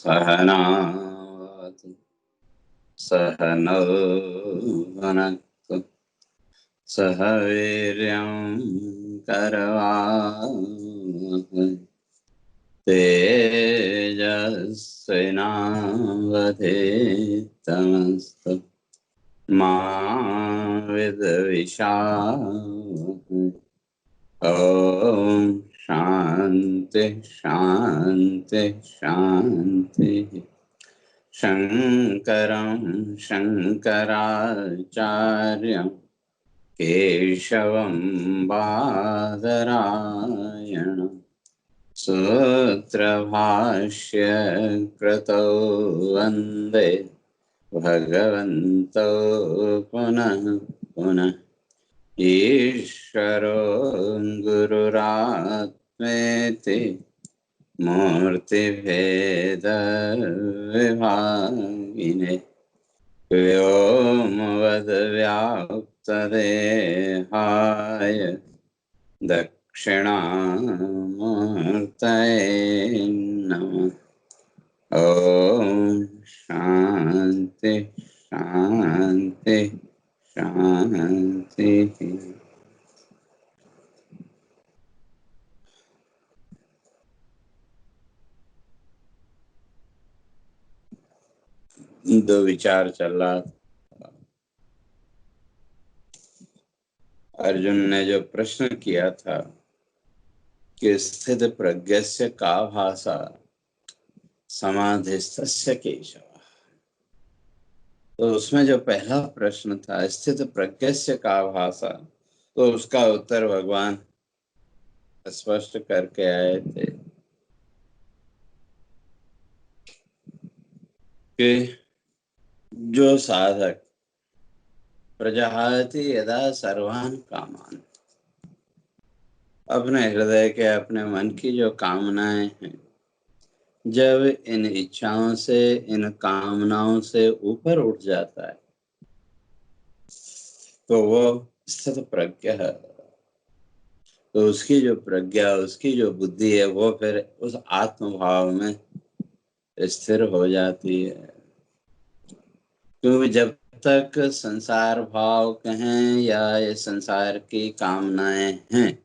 सहनावतु सहनौ भुनक्तु सह वीर्यं करवावहै तेजस्विनावधीतमस्तु मा विद्विषावहै। ॐ शान्ति शान्ति शान्तिः। शङ्करं शङ्कराचार्यं केशवं बादरायणं सूत्रभाष्य कृतौ वन्दे भगवन्तौ पुनः पुनः। ईश्वरो गुरुरात्मेति मूर्तिभेदविभागिने व्योमवद्व्याप्तदेहाय दक्षिणामूर्तये नमः। ॐ शान्ति शान्ति शान्तिः। दो विचार चल रहा था। अर्जुन ने जो प्रश्न किया था कि स्थित प्रज्ञस्य का भाषा समाधिस्थस्य केशव, तो उसमें जो पहला प्रश्न था स्थित प्रज्ञस्य का भाषा, तो उसका उत्तर भगवान स्पष्ट करके आए थे कि जो साधक प्रजाहाति यदा सर्वान कामान, अपने हृदय के अपने मन की जो कामनाएं हैं, जब इन इच्छाओं से इन कामनाओं से ऊपर उठ जाता है तो वो स्थित प्रज्ञ है। तो उसकी जो प्रज्ञा, उसकी जो बुद्धि है, वो फिर उस आत्म भाव में स्थिर हो जाती है। क्योंकि जब तक संसार भाव कहें या ये संसार की कामनाएं हैं,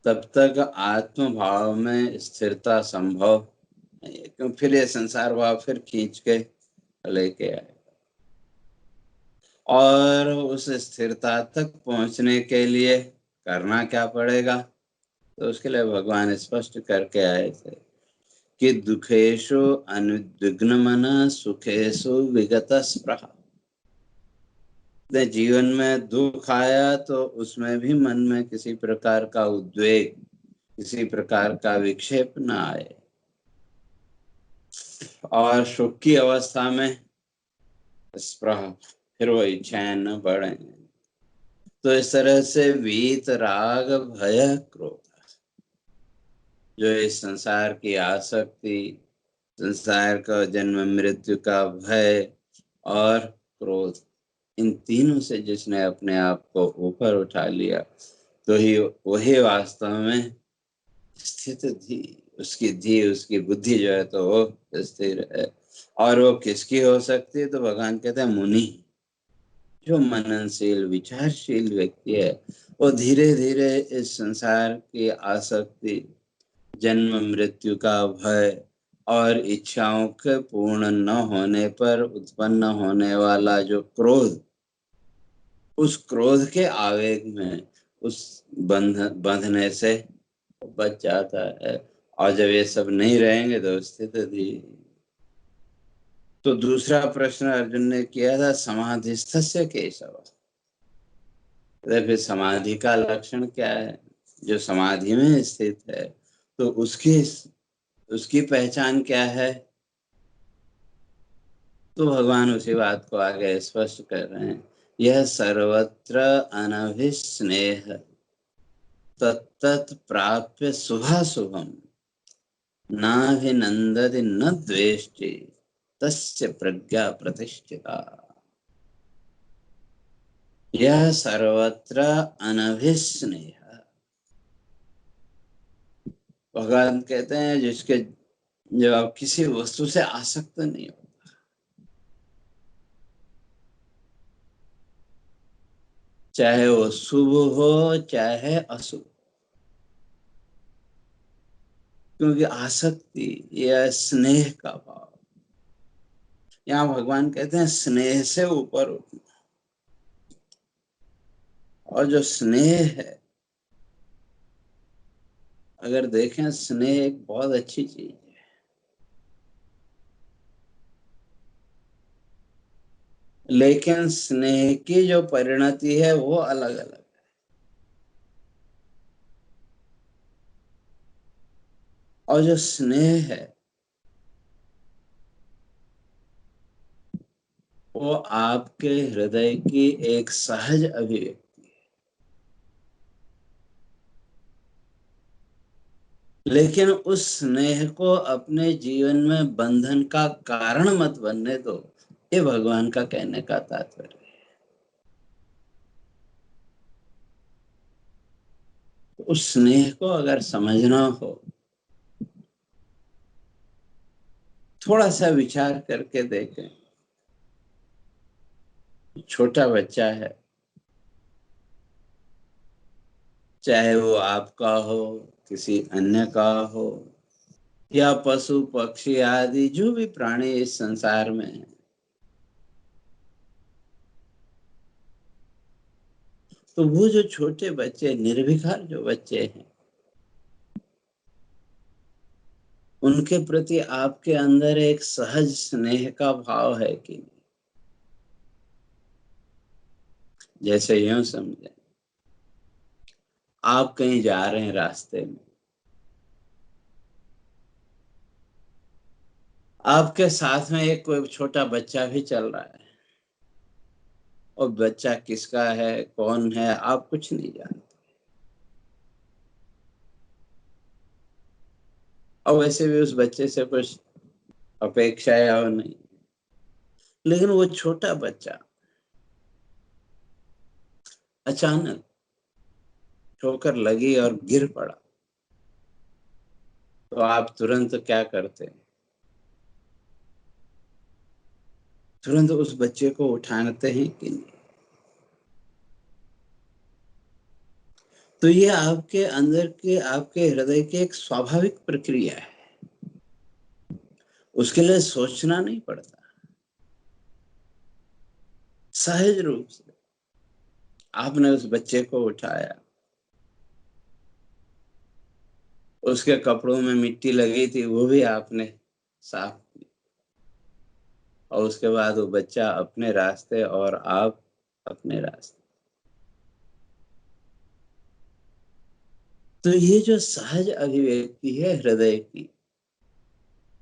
तब तक आत्म भाव में स्थिरता संभव नहीं है। क्यों? फिर ये संसार भाव फिर खींच के लेके आए, और उस स्थिरता तक पहुंचने के लिए करना क्या पड़ेगा? तो उसके लिए भगवान स्पष्ट करके आए थे कि दुखेषु अनुद्विग्नमनः सुखेषु विगत स्पृहा। जीवन में दुख आया तो उसमें भी मन में किसी प्रकार का उद्वेग, किसी प्रकार का विक्षेप न आए, और सुख की अवस्था में स्पृहा, फिर वो इच्छाएं न बढ़े। तो इस तरह से वीत राग भय क्रोध, जो इस संसार की आसक्ति, संसार का जन्म मृत्यु का भय और क्रोध, इन तीनों से जिसने अपने आप को ऊपर उठा लिया, तो ही वही वास्तव में स्थित थी। उसकी धी, उसकी बुद्धि जो है तो वो स्थिर है। और वो किसकी हो सकती है? तो भगवान कहते हैं मुनि, जो मननशील विचारशील व्यक्ति है, वो धीरे धीरे इस संसार की आसक्ति, जन्म मृत्यु का भय और इच्छाओं के पूर्ण न होने पर उत्पन्न होने वाला जो क्रोध, उस क्रोध के आवेग में उस बंधने से बच जाता है। और जब ये सब नहीं रहेंगे तो स्थित थी। तो दूसरा प्रश्न अर्जुन ने किया था समाधिस्थस्य केशव, फिर समाधि का लक्षण क्या है? जो समाधि में स्थित है तो उसकी पहचान क्या है? तो भगवान उसी बात को आगे स्पष्ट कर रहे हैं। यह सर्वत्र अनभिस्नेह तत्तत् प्राप्य शुभाशुभम नाभिनन्दति न द्वेष्टि तस्य प्रज्ञा प्रतिष्ठिता। यह सर्वत्र अनभिस्नेह, भगवान कहते हैं जिसके जब आप किसी वस्तु से आसक्त नहीं हो, चाहे वो शुभ हो चाहे अशुभ, क्योंकि आसक्ति या स्नेह का भाव, यहाँ भगवान कहते हैं स्नेह से ऊपर उठना। और जो स्नेह है, अगर देखें, स्नेह एक बहुत अच्छी चीज है, लेकिन स्नेह की जो परिणति है वो अलग अलग। और जो स्नेह है वो आपके हृदय की एक सहज अभिव्यक्ति, लेकिन उस स्नेह को अपने जीवन में बंधन का कारण मत बनने दो। ये भगवान का कहने का तात्पर्य है। उस स्नेह को अगर समझना हो, थोड़ा सा विचार करके देखें। छोटा बच्चा है, चाहे वो आपका हो, किसी अन्य का हो, या पशु पक्षी आदि जो भी प्राणी इस संसार में है, तो वो जो छोटे बच्चे, निर्विकार जो बच्चे हैं, उनके प्रति आपके अंदर एक सहज स्नेह का भाव है कि नहीं? जैसे यूं समझे, आप कहीं जा रहे हैं, रास्ते में आपके साथ में एक कोई छोटा बच्चा भी चल रहा है, और बच्चा किसका है, कौन है, आप कुछ नहीं जानते, और वैसे भी उस बच्चे से कुछ अपेक्षाएं और नहीं, लेकिन वो छोटा बच्चा अचानक ठोकर लगी और गिर पड़ा, तो आप तुरंत क्या करते हैं? तुरंत उस बच्चे को उठाते हैं कि नहीं? तो ये आपके अंदर के, आपके हृदय की एक स्वाभाविक प्रक्रिया है, उसके लिए सोचना नहीं पड़ता। सहज रूप से आपने उस बच्चे को उठाया, उसके कपड़ों में मिट्टी लगी थी वो भी आपने साफ की, और उसके बाद वो बच्चा अपने रास्ते और आप अपने रास्ते। तो ये जो सहज अभिव्यक्ति है हृदय की,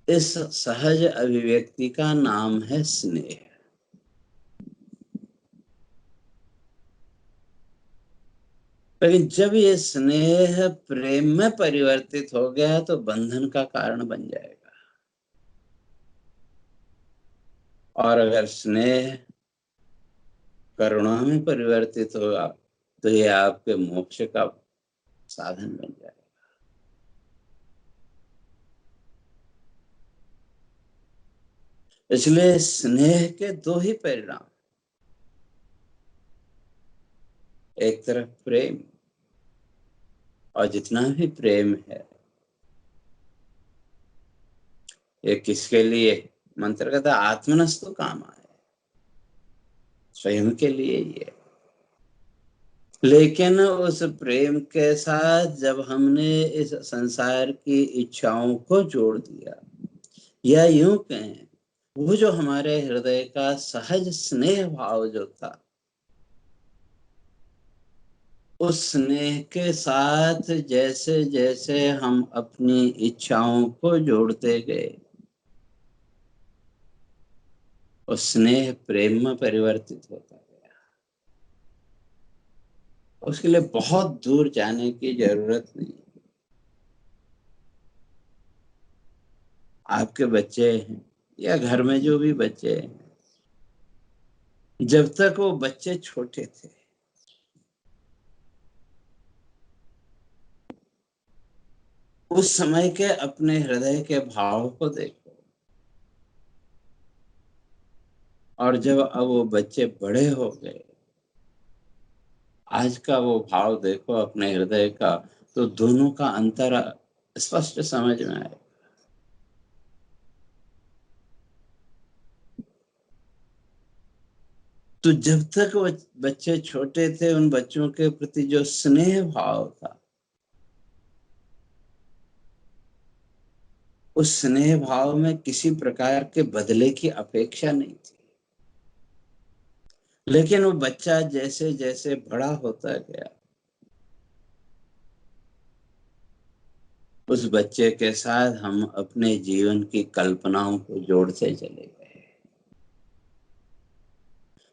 इस सहज अभिव्यक्ति का नाम है स्नेह। लेकिन जब ये स्नेह प्रेम में परिवर्तित हो गया तो बंधन का कारण बन जाएगा। और अगर स्नेह करुणा में परिवर्तित होगा तो ये आपके मोक्ष का साधन बन जाएगा। इसलिए स्नेह के दो ही परिणाम, एक तरफ प्रेम, और जितना भी प्रेम है ये किसके लिए? मंत्र कहता आत्मनस्तु काम आए, स्वयं के लिए ही है। लेकिन उस प्रेम के साथ जब हमने इस संसार की इच्छाओं को जोड़ दिया, या यूं कहें, वो जो हमारे हृदय का सहज स्नेह भाव जो था, उस स्नेह के साथ जैसे जैसे हम अपनी इच्छाओं को जोड़ते गए, उस स्नेह प्रेम में परिवर्तित होता गया। उसके लिए बहुत दूर जाने की जरूरत नहीं। आपके बच्चे हैं या घर में जो भी बच्चे हैं, जब तक वो बच्चे छोटे थे, उस समय के अपने हृदय के भाव को देखो, और जब अब वो बच्चे बड़े हो गए, आज का वो भाव देखो अपने हृदय का, तो दोनों का अंतर स्पष्ट समझ में आए। तो जब तक वो बच्चे छोटे थे, उन बच्चों के प्रति जो स्नेह भाव था, उस स्नेह भाव में किसी प्रकार के बदले की अपेक्षा नहीं थी। लेकिन वो बच्चा जैसे जैसे बड़ा होता गया, उस बच्चे के साथ हम अपने जीवन की कल्पनाओं को जोड़ते चले गए।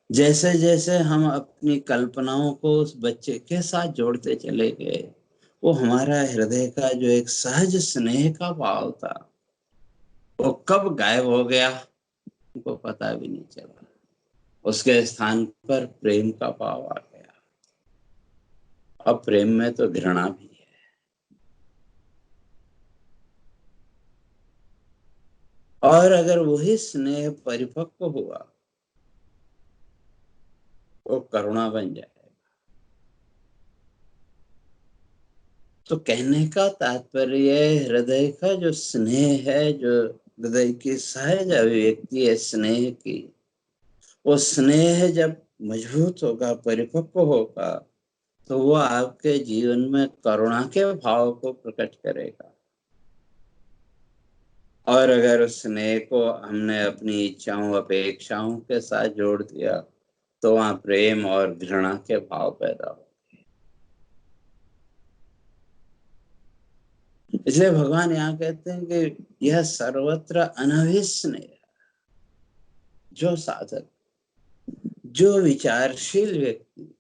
जैसे जैसे हम अपनी कल्पनाओं को उस बच्चे के साथ जोड़ते चले गए, वो हमारा हृदय का जो एक सहज स्नेह का भाव था, वो कब गायब हो गया हमको पता भी नहीं चला। उसके स्थान पर प्रेम का भाव आ गया। अब प्रेम में तो घृणा भी है। और अगर वही स्नेह परिपक्व हुआ, वो करुणा बन जाए। तो कहने का तात्पर्य हृदय का जो स्नेह है, जो हृदय की सहज अभिव्यक्ति है स्नेह की, वो स्नेह जब मजबूत होगा, परिपक्व होगा, तो वो आपके जीवन में करुणा के भाव को प्रकट करेगा। और अगर उस स्नेह को हमने अपनी इच्छाओं अपेक्षाओं के साथ जोड़ दिया, तो वहां प्रेम और घृणा के भाव पैदा हो। इसलिए भगवान यहाँ कहते हैं कि यह सर्वत्र अनभिस्नेह, जो साधक, जो विचारशील व्यक्ति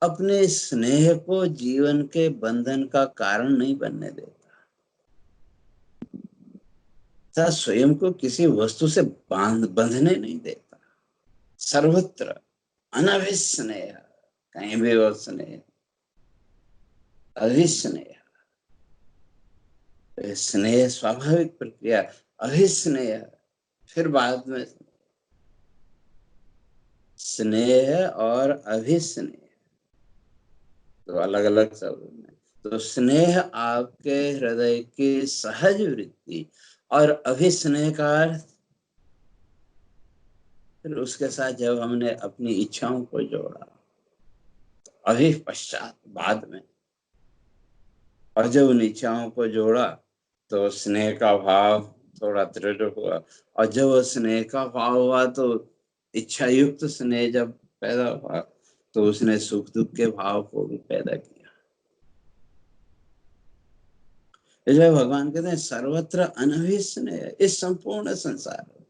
अपने स्नेह को जीवन के बंधन का कारण नहीं बनने देता, तथा स्वयं को किसी वस्तु से बंधने नहीं देता, सर्वत्र अनभिस्नेह, कहीं भी वो स्नेह, अभिस्नेह, स्नेह स्वाभाविक प्रक्रिया, अभिस्नेह फिर बाद में, स्नेह और अभिस्नेह तो अलग अलग शब्द में। तो स्नेह आपके हृदय की सहज वृत्ति, और अभिस्नेह का अर्थ फिर उसके साथ जब हमने अपनी इच्छाओं को जोड़ा, अभी पश्चात बाद में, और जब उन इच्छाओं को जोड़ा, तो स्नेह का भाव थोड़ा दृढ़ हुआ, और जब वो स्नेह का भाव हुआ, तो इच्छा युक्त स्नेह जब पैदा हुआ, तो उसने सुख दुख के भाव को भी पैदा किया। इसलिए भगवान कहते हैं सर्वत्र अनभिस्नेह, इस संपूर्ण संसार में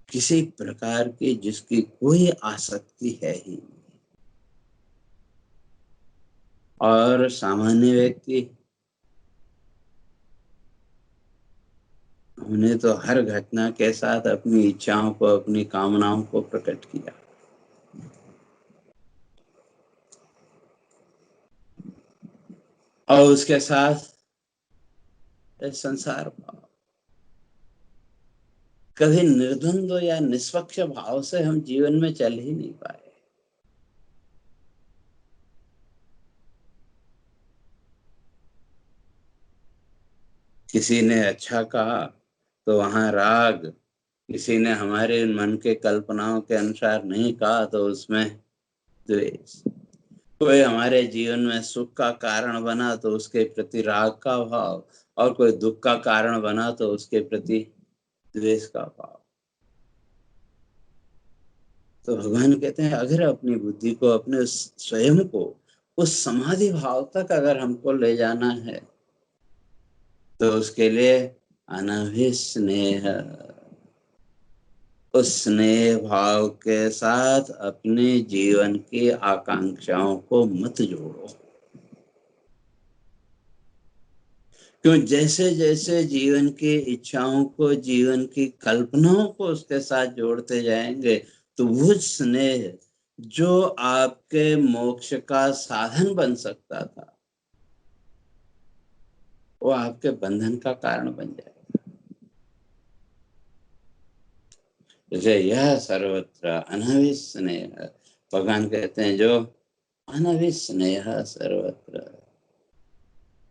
किसी प्रकार की जिसकी कोई आसक्ति है ही नहीं। और सामान्य व्यक्ति, उन्हें तो हर घटना के साथ अपनी इच्छाओं को, अपनी कामनाओं को प्रकट किया। और उसके साथ संसार भाव, कभी निर्द्वंद या निष्पक्ष भाव से हम जीवन में चल ही नहीं पाए। किसी ने अच्छा कहा तो वहां राग, किसी ने हमारे मन के कल्पनाओं के अनुसार नहीं कहा तो उसमें द्वेष, कोई हमारे जीवन में सुख का कारण बना तो उसके प्रति राग का भाव, और कोई दुख का कारण बना तो उसके प्रति द्वेष का भाव। तो भगवान कहते हैं अगर अपनी बुद्धि को, अपने स्वयं को उस समाधि भाव तक अगर हमको ले जाना है, तो उसके लिए अनभिस्नेह, उस स्नेह भाव के साथ अपने जीवन की आकांक्षाओं को मत जोड़ो। क्यों, जैसे जैसे जीवन की इच्छाओं को, जीवन की कल्पनाओं को उसके साथ जोड़ते जाएंगे, तो वो स्नेह जो आपके मोक्ष का साधन बन सकता था, वो आपके बंधन का कारण बन जाएगा। जैसे यह सर्वत्र अनभिस्नेह, भगवान कहते हैं जो अनभिस्नेह सर्वत्र,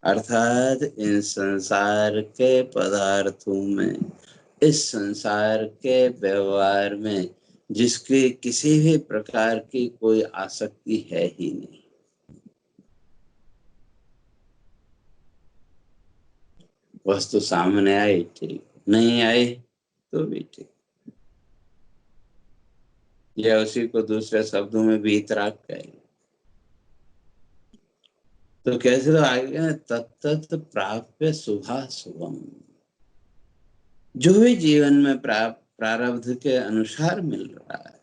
अर्थात इन संसार के पदार्थों में, इस संसार के व्यवहार में जिसकी किसी भी प्रकार की कोई आसक्ति है ही नहीं। वस्तु सामने आई ठीक, नहीं आई तो भी ठीक। या उसी को दूसरे शब्दों में वीतराग कहेंगे। तो कैसे तो आगे तत्त प्राप्य शुभा शुभम, जो भी जीवन में प्रारब्ध के अनुसार मिल रहा है,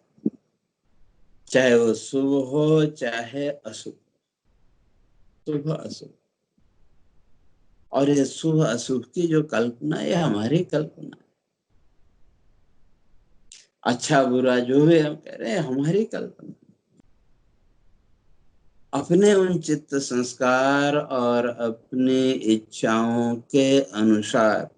चाहे वो शुभ हो चाहे अशुभ, शुभ अशुभ, और ये शुभ अशुभ की जो कल्पना, ये हमारी कल्पना है। अच्छा बुरा जो भी हम कह रहे हैं, हमारी कल्पना। अपने उन चित्त संस्कार और अपनी इच्छाओं के अनुसार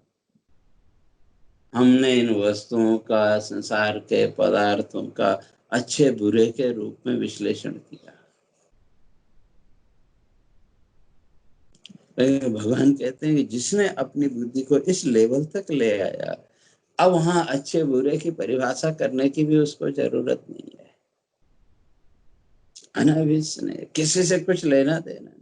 हमने इन वस्तुओं का, संसार के पदार्थों का अच्छे बुरे के रूप में विश्लेषण किया। लेकिन भगवान कहते हैं कि जिसने अपनी बुद्धि को इस लेवल तक ले आया, अब वहां अच्छे बुरे की परिभाषा करने की भी उसको जरूरत नहीं है। अनाभिस्नेह, किसी से कुछ लेना देना नहीं।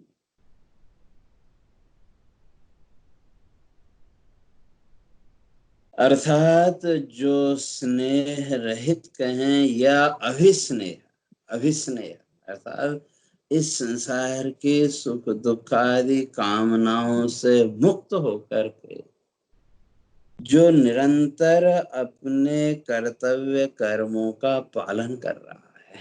अर्थात जो स्नेह रहित कहें या अभिस्नेह, अभिस्नेह अर्थात इस संसार के सुख दुख आदि कामनाओं से मुक्त होकर के जो निरंतर अपने कर्तव्य कर्मों का पालन कर रहा है,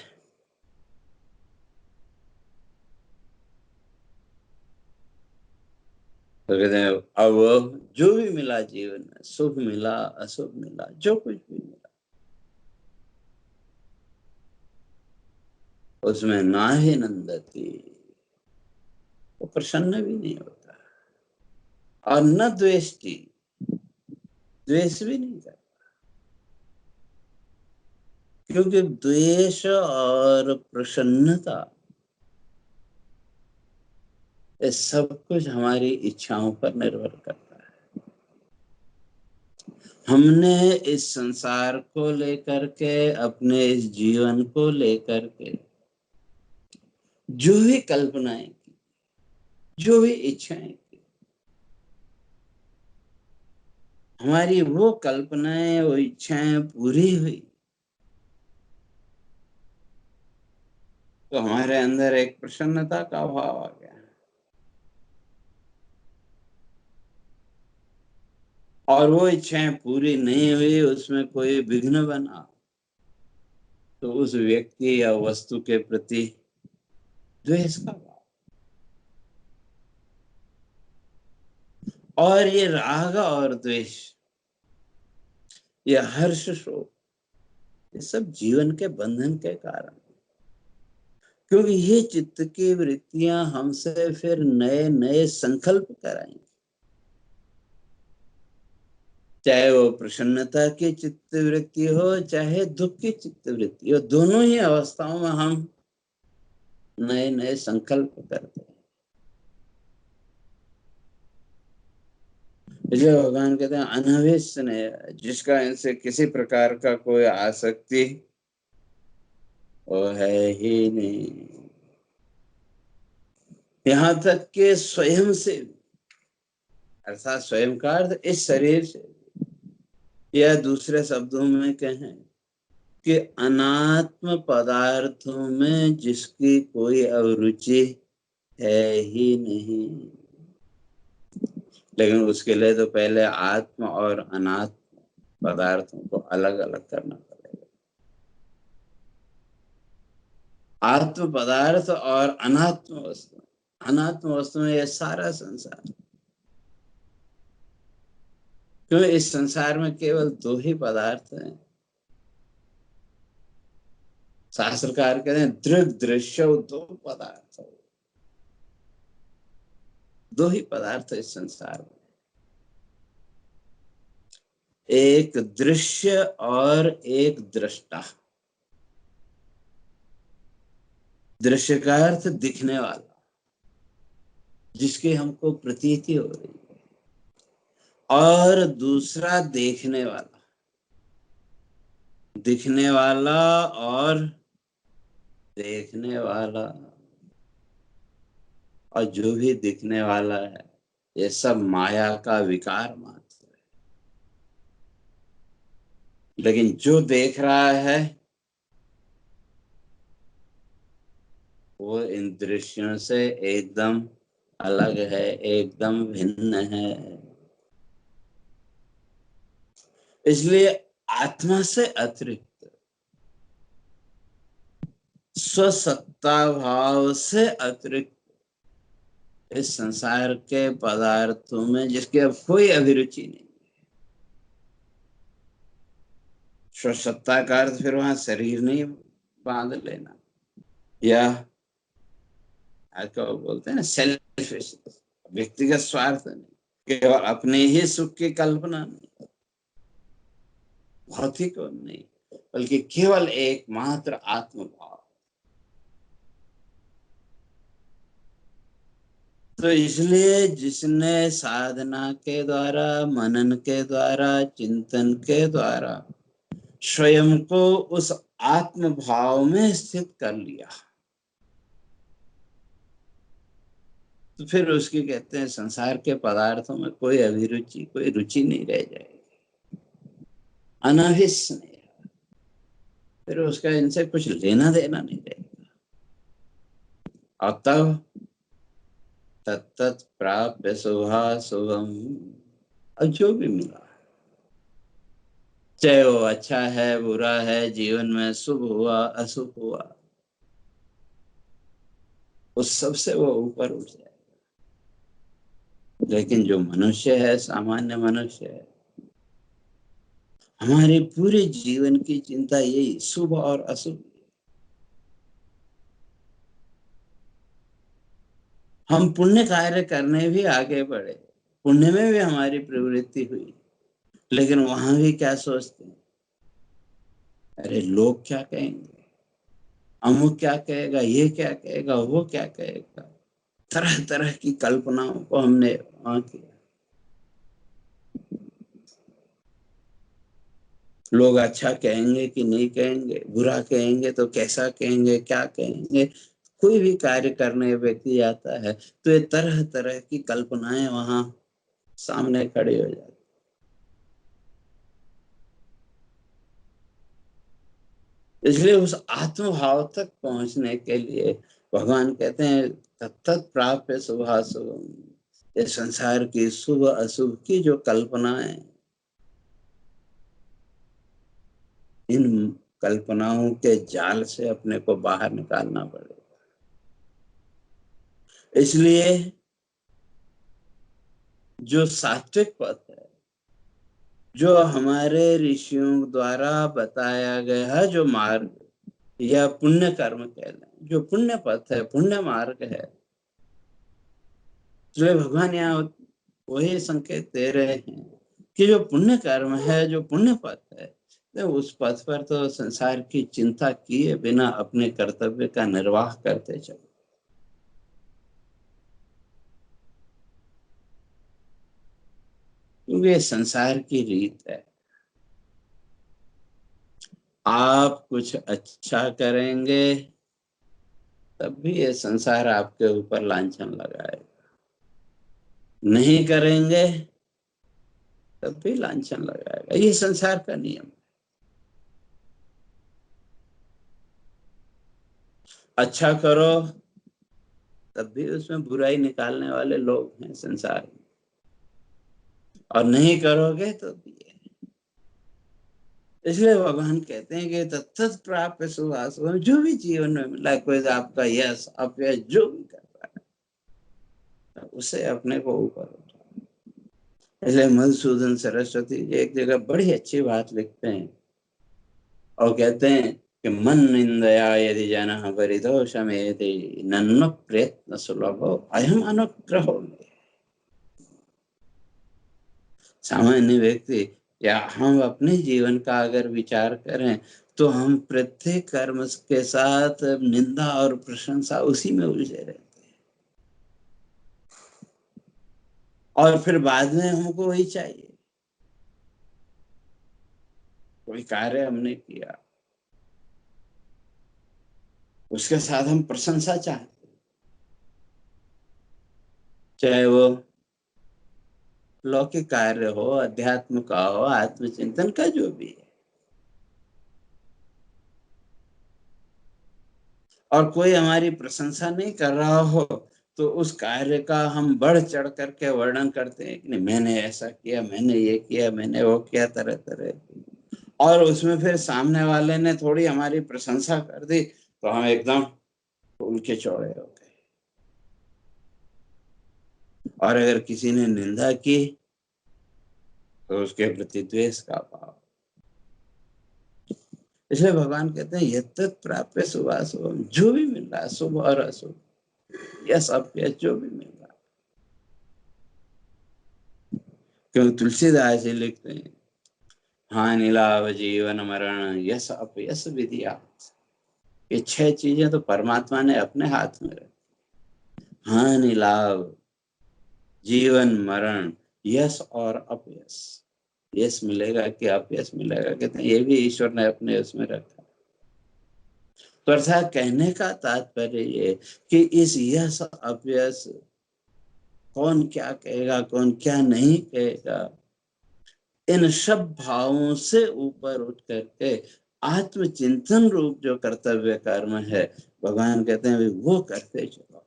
तो कहते हैं अब जो भी मिला जीवन में, शुभ मिला अशुभ मिला, जो कुछ भी मिला, उसमें ना ही नंदती, वो प्रसन्न भी नहीं होता, और न द्वेष्टि, द्वेष भी नहीं करता। क्योंकि द्वेष और प्रसन्नता, ये सब कुछ हमारी इच्छाओं पर निर्भर करता है। हमने इस संसार को लेकर के, अपने इस जीवन को लेकर के जो भी कल्पनाएं की, जो भी इच्छाएं की, हमारी वो कल्पनाएं, वो इच्छाएं पूरी हुई तो हमारे अंदर एक प्रसन्नता का भाव आ गया। और वो इच्छाएं पूरी नहीं हुई, उसमें कोई विघ्न बना, तो उस व्यक्ति या वस्तु के प्रति द्वेष का भाव, और ये राग और द्वेष, ये हर्ष शोक, ये सब जीवन के बंधन के कारण, क्योंकि ये चित्त की वृत्तियां हमसे फिर नए नए संकल्प कराएंगी। चाहे वो प्रसन्नता की चित्त वृत्ति हो, चाहे दुख की चित्त वृत्ति हो, दोनों ही अवस्थाओं में हम नए नए संकल्प करते हैं। इसलिए भगवान कहते हैं अनभिस्नेह, जिसका इनसे किसी प्रकार का कोई आसक्ति वो है ही नहीं। यहाँ तक कि स्वयं से, अर्थात स्वयं का अर्थ इस शरीर से, या दूसरे शब्दों में कहें कि अनात्म पदार्थों में जिसकी कोई अभिरुचि है ही नहीं। लेकिन उसके लिए तो पहले आत्म और अनात्म पदार्थों को अलग अलग करना पड़ेगा। आत्म पदार्थ और अनात्म वस्तु, अनात्म वस्तु में यह सारा संसार, क्यों इस संसार में केवल दो ही पदार्थ हैं, शास्त्रकार कहते हैं दृग दृश्य दो पदार्थ, दो ही पदार्थ इस संसार में, एक दृश्य और एक दृष्टा। दृश्य का अर्थ दिखने वाला, जिसकी हमको प्रतीति हो रही है, और दूसरा देखने वाला, दिखने वाला और देखने वाला। और जो भी दिखने वाला है ये सब माया का विकार मात्र है, लेकिन जो देख रहा है वो इन दृश्यों से एकदम अलग है, एकदम भिन्न है। इसलिए आत्मा से अतिरिक्त, स्वसत्ता भाव से अतिरिक्त इस संसार के पदार्थों में जिसकी अब कोई अभिरुचि नहीं। स्वसत्ता का अर्थ फिर वहां शरीर नहीं बांध लेना, या को बोलते हैं ना सेल्फिश, व्यक्तिगत स्वार्थ नहीं, केवल अपने ही सुख की कल्पना नहीं, भौतिक नहीं, बल्कि केवल एकमात्र आत्मभाव। तो इसलिए जिसने साधना के द्वारा, मनन के द्वारा, चिंतन के द्वारा स्वयं को उस आत्म भाव में स्थित कर लिया, तो फिर उसकी कहते हैं संसार के पदार्थों में कोई अभिरुचि, कोई रुचि नहीं रह जाएगी, अनाभिस नहीं, फिर उसका इनसे कुछ लेना देना नहीं रहेगा। और तब तत्त प्राप्य शुभा शुभम, और जो भी मिला, चाहे वो अच्छा है बुरा है, जीवन में शुभ हुआ अशुभ हुआ, उस सबसे वो ऊपर उठ जाए। लेकिन जो मनुष्य है, सामान्य मनुष्य है, हमारे पूरे जीवन की चिंता यही शुभ और अशुभ। हम पुण्य कार्य करने भी आगे बढ़े, पुण्य में भी हमारी प्रवृत्ति हुई, लेकिन वहां भी क्या सोचते हैं, अरे लोग क्या कहेंगे, अमुक क्या कहेगा, ये क्या कहेगा, वो क्या कहेगा। तरह तरह की कल्पनाओं को हमने वहां किया। लोग अच्छा कहेंगे कि नहीं कहेंगे, बुरा कहेंगे तो कैसा कहेंगे, क्या कहेंगे। कोई भी कार्य करने व्यक्ति आता है तो ये तरह तरह की कल्पनाएं वहां सामने खड़ी हो जाती। इसलिए उस आत्मभाव तक पहुंचने के लिए भगवान कहते हैं तत्त प्राप्य शुभाशुभम, ये संसार की शुभ अशुभ की जो कल्पनाएं, इन कल्पनाओं के जाल से अपने को बाहर निकालना पड़ेगा। इसलिए जो सात्विक पथ है, जो हमारे ऋषियों द्वारा बताया गया जो मार्ग, या पुण्य कर्म कह लें, जो पुण्य पथ है, पुण्य मार्ग है, इसलिए भगवान यहाँ वही संकेत दे रहे हैं कि जो पुण्य कर्म है, जो पुण्य पथ है, तो उस पथ पर तो संसार की चिंता किए बिना अपने कर्तव्य का निर्वाह करते चलो। क्योंकि ये संसार की रीत है, आप कुछ अच्छा करेंगे तब भी ये संसार आपके ऊपर लांछन लगाएगा, नहीं करेंगे तब भी लांछन लगाएगा। ये संसार का नियम। अच्छा करो तब भी उसमें बुराई निकालने वाले लोग हैं संसार में, और नहीं करोगे तो भी है। इसलिए भगवान कहते हैं कि तत्त प्राप्य शुभाशुभम, जो भी जीवन में मिला, कोई आपका यश अपयश जो भी कर रहा है, उसे अपने को ऊपर उठा। इसलिए मधुसूदन सरस्वती जी एक जगह बड़ी अच्छी बात लिखते हैं और कहते हैं कि मन निंदया यदि जनः परितोषमेति नन्म प्रयत्न सुलभो अयम अनुग्रहो मे। सामान्य व्यक्ति या हम अपने जीवन का अगर विचार करें तो हम प्रत्येक कर्म के साथ निंदा और प्रशंसा उसी में उलझे रहते हैं, और फिर बाद में हमको वही चाहिए। कोई कार्य हमने किया, उसके साथ हम प्रशंसा चाहते हैं, चाहे वो लौकिक कार्य हो, अध्यात्म का हो, आत्मचिंतन का, जो भी है। और कोई हमारी प्रशंसा नहीं कर रहा हो तो उस कार्य का हम बढ़ चढ़ करके वर्णन करते हैं कि नहीं, मैंने ऐसा किया, मैंने ये किया, मैंने वो किया, तरह तरह। और उसमें फिर सामने वाले ने थोड़ी हमारी प्रशंसा कर दी तो हम एकदम फूल के चौड़े हो गए। और अगर किसी ने निंदा की तो उसके प्रति द्वेष का भाव। इसलिए भगवान कहते हैं यत् प्राप्य शुभाशुभम, जो भी मिल रहा है शुभ और अशुभ, यस अप्यस, जो भी मिल रहा है। क्योंकि तुलसीदास जी लिखते हैं हानि लाभ जीवन मरण यस अपयस विधिया। ये 6 चीजें तो परमात्मा ने अपने हाथ में रखी। हानि लाभ, जीवन मरण, यश और अपयश। यश मिलेगा कि अपयश मिलेगा, कहते हैं ये भी ईश्वर ने अपने उसमें रखा। तो अर्थात कहने का तात्पर्य ये कि इस यश अपयश, कौन क्या कहेगा, कौन क्या नहीं कहेगा, इन सब भावों से ऊपर उठ करके आत्मचिंतन रूप जो कर्तव्य कर्म है, भगवान कहते हैं वो करते चलो।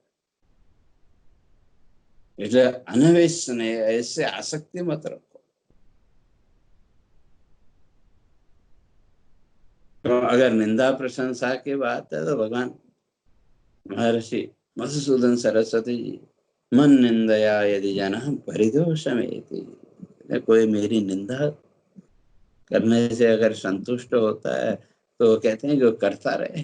इसलिए अनवेशन, ऐसे आसक्ति मत रखो। तो अगर निंदा प्रशंसा की बात है तो भगवान महर्षि मधुसूदन सरस्वती जी, मन निंदया यदि जनः परितोषमेति, कोई मेरी निंदा करने से अगर संतुष्ट होता है तो वो कहते हैं कि वो करता रहे।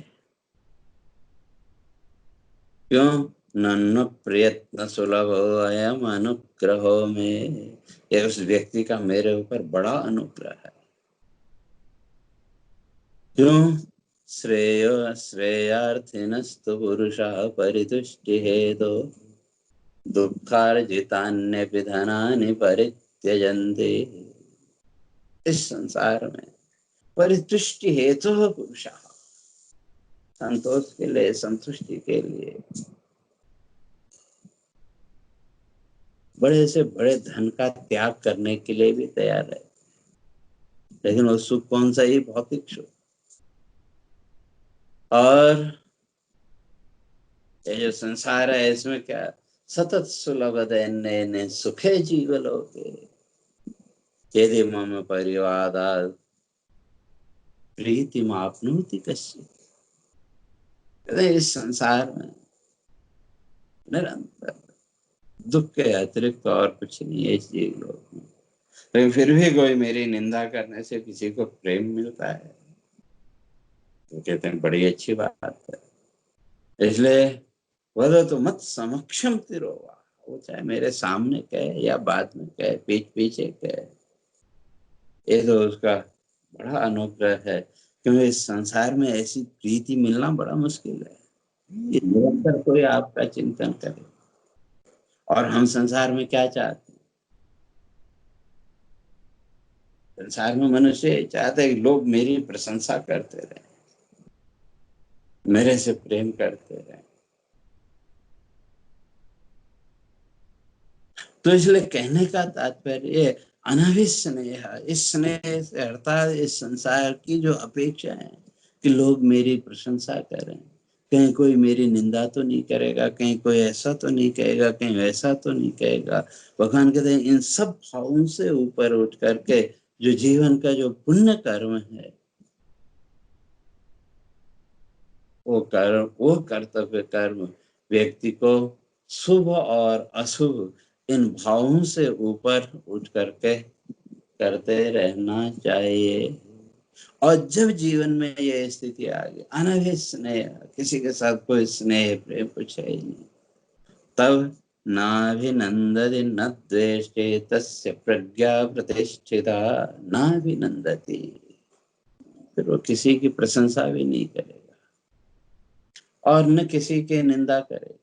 क्यों? नन्म प्रयत्न सुलभ अयम अनुग्रहो में, ये उस व्यक्ति का मेरे ऊपर बड़ा अनुग्रह है। क्यों? श्रेयो श्रेयार्थिनस्तु पुरुषः परितुष्टि हेतो दुःखार्जितान्यपि धनानि परित्यजन्ते। इस संसार में परितुष्टि हेतु पुरुषः, संतोष के लिए, संतुष्टि के लिए बड़े से बड़े धन का त्याग करने के लिए भी तैयार है। लेकिन वो सुख कौन सा? ही भौतिक सुख। और ये जो संसार है इसमें क्या सतत सुलभ दैन्य सुखे जीवलोके यदि मम परिवादात् प्रीति माप्नोति कश्चित्। इस संसार में निरंतर दुख के अतिरिक्त और कुछ नहीं है इस जीव लोक में। लेकिन फिर भी कोई मेरी निंदा करने से किसी को प्रेम मिलता है तो कहते हैं बड़ी अच्छी बात है। इसलिए वह तो मत समक्षम तिरोवा, वो चाहे मेरे सामने कहे या बाद में कहे, पीठ पीछे कहे, ये तो उसका बड़ा अनुग्रह है। क्योंकि इस संसार में ऐसी प्रीति मिलना बड़ा मुश्किल है कि निरंतर कोई आपका चिंतन करे। और हम संसार में क्या चाहते हैं? संसार में मनुष्य चाहते हैं कि लोग मेरी प्रशंसा करते रहे, मेरे से प्रेम करते रहे। तो इसलिए कहने का तात्पर्य अनाविस्नेह, इस स्नेह से अर्थात इस संसार की जो अपेक्षा है कि लोग मेरी प्रशंसा करें, कहीं कोई मेरी निंदा तो नहीं करेगा, कहीं कोई ऐसा तो नहीं कहेगा, कहीं वैसा तो नहीं कहेगा। भगवान कहते हैं इन सब भावों से ऊपर उठ करके जो जीवन का जो पुण्य कर्म है, वो कर्म, वो कर्तव्य कर्म व्यक्ति को शुभ और अशुभ इन भावों से ऊपर उठ करके करते रहना चाहिए। और जब जीवन में ये स्थिति आ गई, अनभिज्ञ स्नेह, किसी के साथ कोई स्नेह प्रेम कुछ है ही नहीं, तब नाभिनंदति न द्वेष्टे तस्य प्रज्ञा प्रतिष्ठिता नाभिनंदति, फिर वो किसी की प्रशंसा भी नहीं करेगा और न किसी की निंदा करेगा,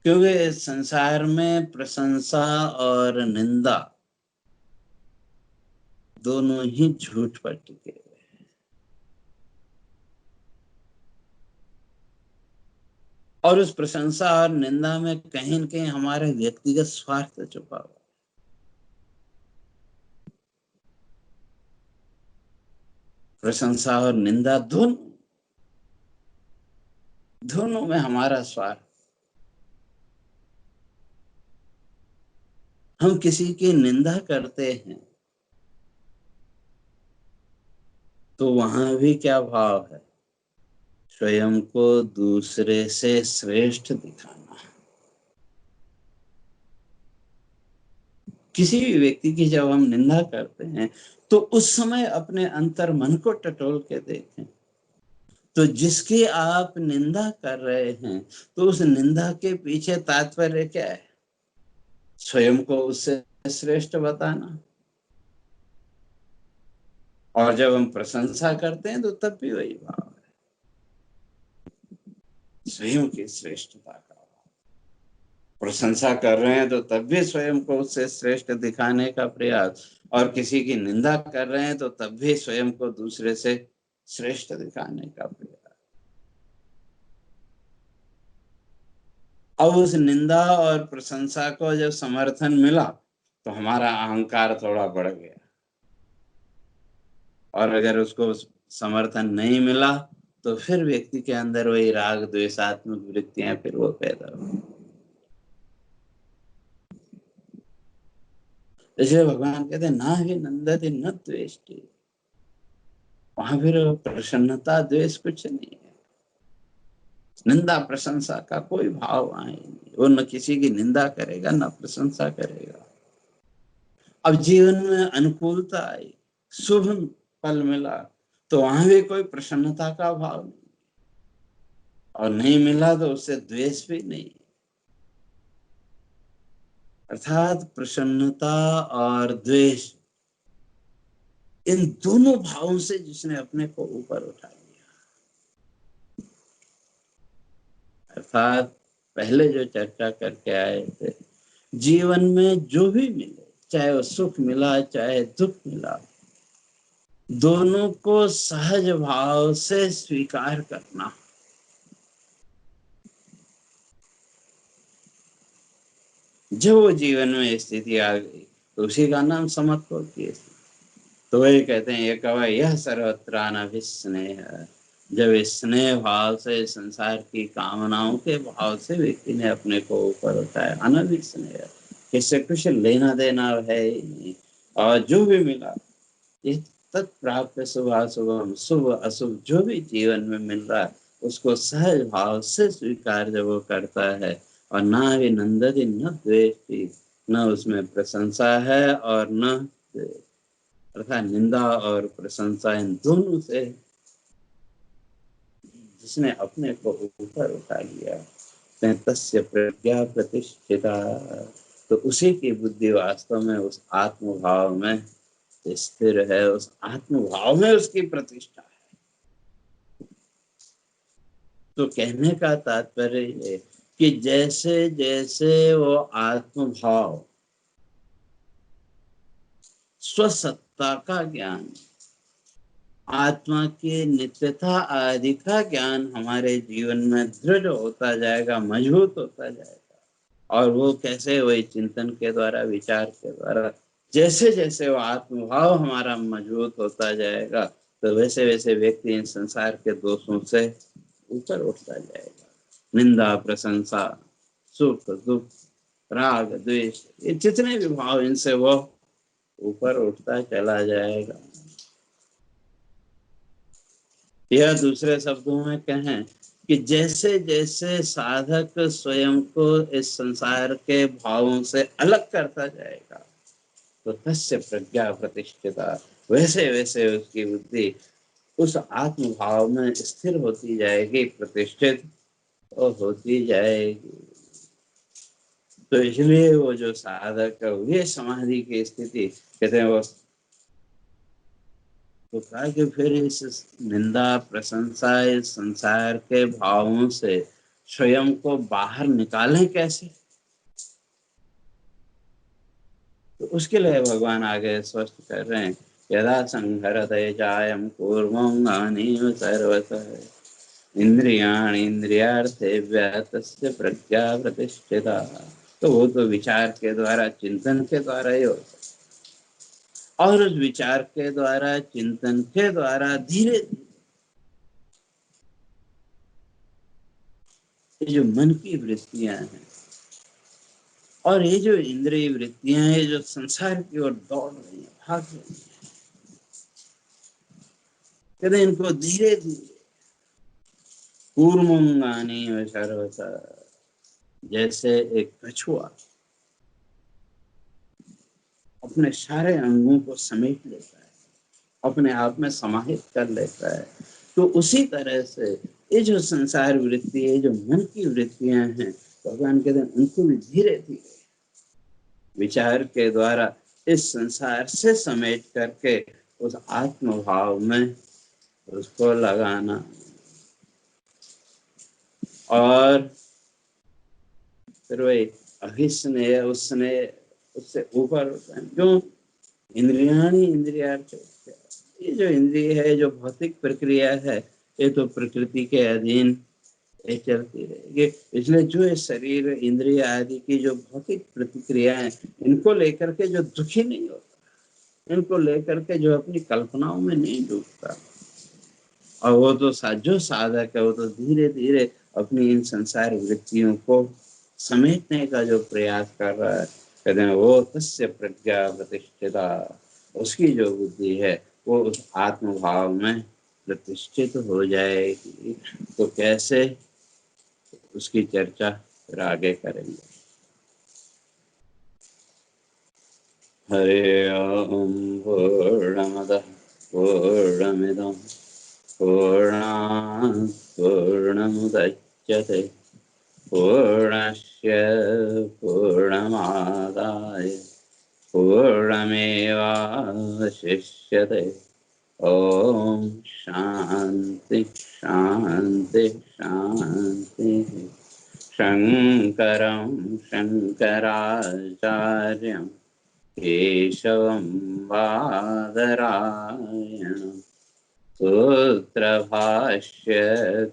क्योंकि संसार में प्रशंसा और निंदा दोनों ही झूठ पर टिके हुए हैं। और उस प्रशंसा और निंदा में कहीं न कहीं हमारा व्यक्तिगत स्वार्थ छुपा हुआ है। प्रशंसा और निंदा दोनों में हमारा स्वार्थ। हम किसी की निंदा करते हैं तो वहां भी क्या भाव है? स्वयं को दूसरे से श्रेष्ठ दिखाना। किसी भी व्यक्ति की जब हम निंदा करते हैं तो उस समय अपने अंतर मन को टटोल के देखें, तो जिसकी आप निंदा कर रहे हैं तो उस निंदा के पीछे तात्पर्य क्या है? स्वयं को उससे श्रेष्ठ बताना। और जब हम प्रशंसा करते हैं तो तब भी वही भाव है, स्वयं की श्रेष्ठता का भाव। प्रशंसा कर रहे हैं तो तब भी स्वयं को उससे श्रेष्ठ दिखाने का प्रयास, और किसी की निंदा कर रहे हैं तो तब भी स्वयं को दूसरे से श्रेष्ठ दिखाने का प्रयास। अब उस निंदा और प्रशंसा को जब समर्थन मिला तो हमारा अहंकार थोड़ा बढ़ गया, और अगर उसको समर्थन नहीं मिला तो फिर व्यक्ति के अंदर वही राग द्वेषात्मक वृत्तियां फिर वो पैदा हो। इसलिए भगवान कहते हैं ना ही नंदति न द्वेष्टि, वहां फिर प्रसन्नता द्वेष कुछ नहीं है। निंदा प्रशंसा का कोई भाव आए नहीं, वो न किसी की निंदा करेगा न प्रशंसा करेगा। अब जीवन में अनुकूलता आई, शुभ फल मिला, तो वहां भी कोई प्रसन्नता का भाव नहीं, और नहीं मिला तो उससे द्वेष भी नहीं। अर्थात प्रसन्नता और द्वेष, इन दोनों भावों से जिसने अपने को ऊपर उठा लिया, अर्थात पहले जो चर्चा करके आए थे, जीवन में जो भी मिले, चाहे वो सुख मिला चाहे दुख मिला, दोनों को सहज भाव से स्वीकार करना। जब वो जीवन में स्थिति आ गई तो उसी का नाम समत्व की। तो वही कहते हैं ये कवा यह सर्वत्र अनभिस्नेह, जब स्नेह भाव से, संसार की कामनाओं के भाव से व्यक्ति ने अपने को ऊपर उठाया, अनभिस्नेह, किससे कुछ लेना देना है ही नहीं, और जो भी मिला ये तत्प्राप्त शुभाशुभम, शुभ अशुभ जो भी जीवन में मिल रहा है उसको सहज भाव से स्वीकार जब वो करता है, और ना भी नंदति न द्वेष्टि, न उसमें प्रशंसा है और न द्वेष। अर्थात निंदा और प्रशंसा इन दोनों से जिसने अपने को ऊपर उठा लिया, तस्य प्रज्ञा प्रतिष्ठिता, तो उसी की बुद्धि वास्तव में उस आत्म भाव में स्थिर है, उस आत्म भाव में उसकी प्रतिष्ठा है। तो कहने का तात्पर्य ये कि जैसे जैसे वो आत्म भाव, स्वसत्ता का ज्ञान, आत्मा की नित्यता आदि का ज्ञान हमारे जीवन में दृढ़ होता जाएगा, मजबूत होता जाएगा, और वो कैसे, वही चिंतन के द्वारा, विचार के द्वारा, जैसे जैसे वो आत्मभाव हमारा मजबूत होता जाएगा तो वैसे वैसे व्यक्ति इन संसार के दोषों से ऊपर उठता जाएगा। निंदा प्रशंसा, सुख दुख, राग द्वेष, ये जितने भी भाव, इनसे वो ऊपर उठता चला जाएगा। यह दूसरे शब्दों में कहें कि जैसे जैसे साधक स्वयं को इस संसार के भावों से अलग करता जाएगा, तो तस्य प्रज्ञा प्रतिष्ठिता, वैसे वैसे उसकी बुद्धि उस आत्म भाव में स्थिर होती जाएगी, प्रतिष्ठित और होती जाएगी। तो इसलिए वो जो साधक है वे समाधि की स्थिति कहते हैं वो, तो कहा कि फिर इस निंदा प्रशंसा इस संसार के भावों से स्वयं को बाहर निकालें कैसे। तो उसके लिए भगवान आगे स्पष्ट कर रहे हैं, यदा संहरते जायम कूर्मं ज्ञानेन सर्वतः इंद्रियाणि इंद्रियार्थेभ्यः तस्य प्रज्ञा प्रतिष्ठिता। तो वो तो विचार के द्वारा चिंतन के द्वारा ही होता है, और उस विचार के द्वारा चिंतन के द्वारा धीरे धीरे ये जो मन की वृत्तियां हैं और ये जो इंद्रिय वृत्तियां हैं जो संसार की ओर दौड़ रही हैं, भाग रही हैं, कहते इनको धीरे धीरे कूर्मंगानी सर्वथा, जैसे एक कछुआ अपने सारे अंगों को समेट लेता है, अपने आप में समाहित कर लेता है, तो उसी तरह से ये जो संसार वृत्ति है, जो मन की वृत्तियां हैं, भगवान कहते हैं उनको भी धीरे धीरे विचार के द्वारा इस संसार से समेट करके उस आत्म भाव में उसको लगाना। और फिर वही अभिस्नेह उसने उससे ऊपर होता है, जो इंद्रियाणी इंद्रियार्थ, ये जो इंद्रिय है, जो भौतिक प्रक्रिया है, ये तो प्रकृति के अधीन ये चलती रहेगी। इसलिए जो ये शरीर इंद्रिय आदि की जो भौतिक प्रतिक्रिया है, इनको लेकर के जो दुखी नहीं होता, इनको लेकर के जो अपनी कल्पनाओं में नहीं डूबता, और वो तो जो साधक है वो तो धीरे धीरे अपनी इन संसार वृत्तियों को समेटने का जो प्रयास कर रहा है, कहते हैं वो तस्य प्रज्ञा प्रतिष्ठिता, उसकी जो बुद्धि है वो उस आत्म भाव में प्रतिष्ठित हो जाएगी। तो कैसे, उसकी चर्चा फिर आगे करेंगे। हरे ओम पूर्णमदः पूर्णमिदं पूर्णात् पूर्णमुदच्यते पूर्णस्य पूर्णमादाय पूर्णमेवावशिष्यते। ओम शांति शांति शांति। शंकरं शंकराचार्यं केशवं बादरायणं सूत्रभाष्य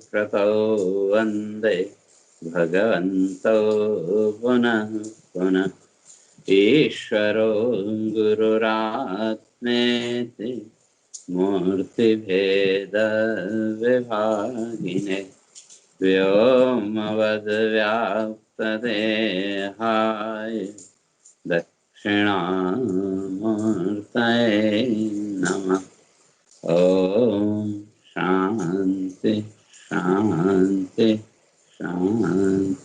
कृतौ वन्दे भगवन्तौ पुनः पुनः। ईश्वरो गुरुरात्मेति मूर्तिभेदविभागिने व्योमवद्व्याप्तदेहाय दक्षिणामूर्तये नमः। ओम शांति शांति शांति।